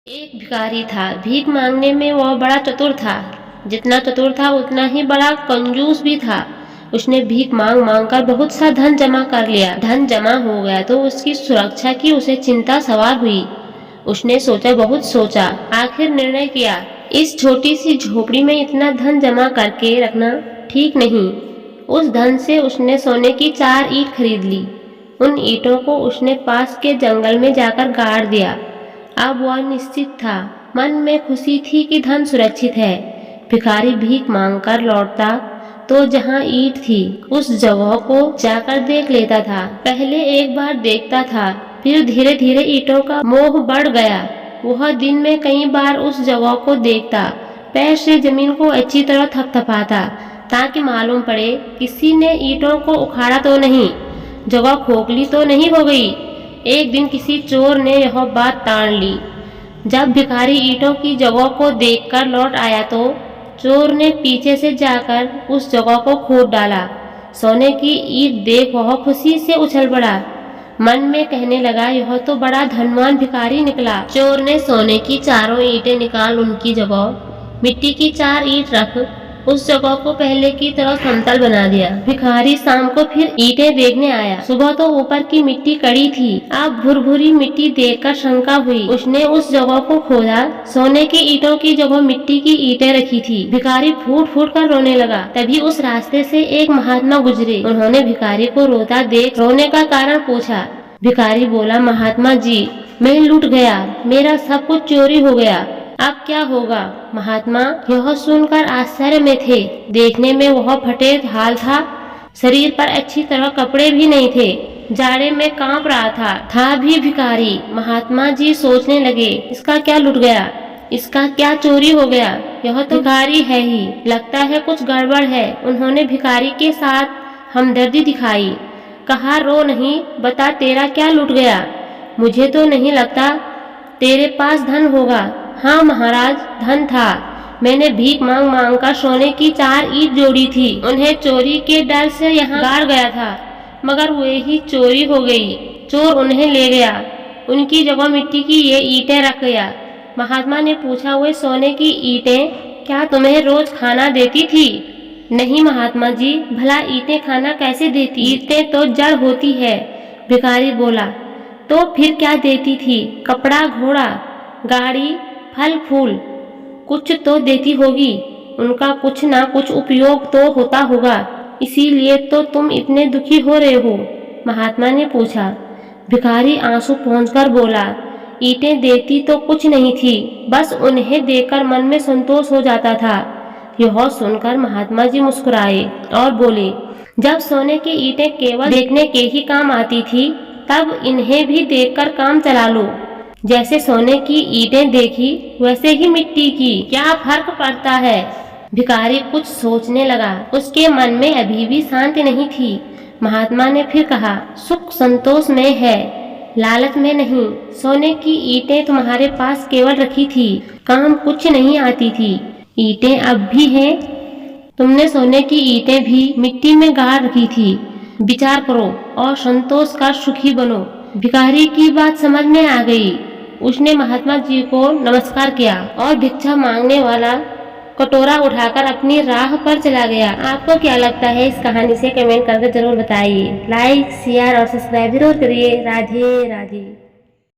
एक भिखारी था। भीख मांगने में वह बड़ा चतुर था। जितना चतुर था उतना ही बड़ा कंजूस भी था। उसने भीख मांग मांग कर बहुत सा धन जमा कर लिया। धन जमा हो गया तो उसकी सुरक्षा की उसे चिंता सवार हुई। उसने बहुत सोचा, आखिर निर्णय किया, इस छोटी सी झोपड़ी में इतना धन जमा करके रखना ठीक नहीं। उस धन से उसने सोने की 4 ईंट खरीद ली। उन ईंटों को उसने पास के जंगल में जाकर गाड़ दिया। अब वह निश्चित था, मन में खुशी थी कि धन सुरक्षित है। भिखारी भीख मांगकर लौटता तो जहाँ ईंट थी उस जगह को जाकर देख लेता था। पहले एक बार देखता था, फिर धीरे धीरे ईंटों का मोह बढ़ गया। वह दिन में कई बार उस जगह को देखता, पैर से जमीन को अच्छी तरह थपथपाता ताकि मालूम पड़े किसी ने ईंटों को उखाड़ा तो नहीं, जगह खोखली तो नहीं हो गई। एक दिन किसी चोर ने यह बात ताड़ ली। जब भिखारी ईंटों की जगह को देखकर लौट आया तो चोर ने पीछे से जाकर उस जगह को खोद डाला। सोने की ईंट देख वह खुशी से उछल पड़ा। मन में कहने लगा, यह तो बड़ा धनवान भिखारी निकला। चोर ने सोने की 4 ईंटें निकाल उनकी जगह मिट्टी की 4 ईंट रख उस जगह को पहले की तरह समतल बना दिया। भिखारी शाम को फिर ईंटें देखने आया। सुबह तो ऊपर की मिट्टी कड़ी थी, अब भुरभुरी मिट्टी देखकर शंका हुई। उसने उस जगह को खोदा, सोने की ईंटों की जगह मिट्टी की ईंटें रखी थी। भिखारी फूट फूट कर रोने लगा। तभी उस रास्ते से एक महात्मा गुजरे। उन्होंने भिखारी को रोता देख रोने का कारण पूछा। भिखारी बोला, महात्मा जी, मैं लुट गया, मेरा सब कुछ चोरी हो गया, अब क्या होगा। महात्मा यह सुनकर आश्चर्य में थे। देखने में वह फटे हाल था, शरीर पर अच्छी तरह कपड़े भी नहीं थे, जाड़े में कांप रहा था भी भिखारी। महात्मा जी सोचने लगे, इसका क्या लुट गया, इसका क्या चोरी हो गया, यह तो भिखारी है ही, लगता है कुछ गड़बड़ है। उन्होंने भिखारी के साथ हमदर्दी दिखाई, कहा, रो नहीं, बता तेरा क्या लुट गया। मुझे तो नहीं लगता तेरे पास धन होगा। हाँ महाराज, धन था। मैंने भीख मांग मांग कर सोने की 4 ईंट जोड़ी थी। उन्हें चोरी के डर से यहाँ गाड़ गया था, मगर वे ही चोरी हो गई। चोर उन्हें ले गया, उनकी जगह मिट्टी की ये ईंटें रख गया। महात्मा ने पूछा, वे सोने की ईंटें क्या तुम्हें रोज खाना देती थी। नहीं महात्मा जी, भला ईंटें खाना कैसे देती, ईंटें तो जड़ होती है। भिखारी बोला, तो फिर क्या देती थी। कपड़ा, घोड़ा, गाड़ी, फल फूल, कुछ तो देती होगी। उनका कुछ ना कुछ उपयोग तो होता होगा, इसीलिए तो तुम इतने दुखी हो रहे हो। महात्मा ने पूछा। भिखारी आंसू पोंछकर बोला, ईंटें देती तो कुछ नहीं थी, बस उन्हें देखकर मन में संतोष हो जाता था। यह सुनकर महात्मा जी मुस्कुराए और बोले, जब सोने की ईंटें केवल देखने के ही काम आती थी, तब इन्हें भी देखकर काम चला लो। जैसे सोने की ईंटें देखी वैसे ही मिट्टी की, क्या फर्क पड़ता है। भिखारी कुछ सोचने लगा, उसके मन में अभी भी शांति नहीं थी। महात्मा ने फिर कहा, सुख संतोष में है, लालच में नहीं। सोने की ईंटें तुम्हारे पास केवल रखी थी, काम कुछ नहीं आती थी। ईंटें अब भी हैं, तुमने सोने की ईंटें भी मिट्टी में गाड़ रखी थी। विचार करो और संतोष का सुखी बनो। भिखारी की बात समझ में आ गई। उसने महात्मा जी को नमस्कार किया और भिक्षा मांगने वाला कटोरा उठाकर अपनी राह पर चला गया। आपको क्या लगता है इस कहानी से, कमेंट करके जरूर बताइए। लाइक, शेयर और सब्सक्राइब जरूर करिए। राधे राधे।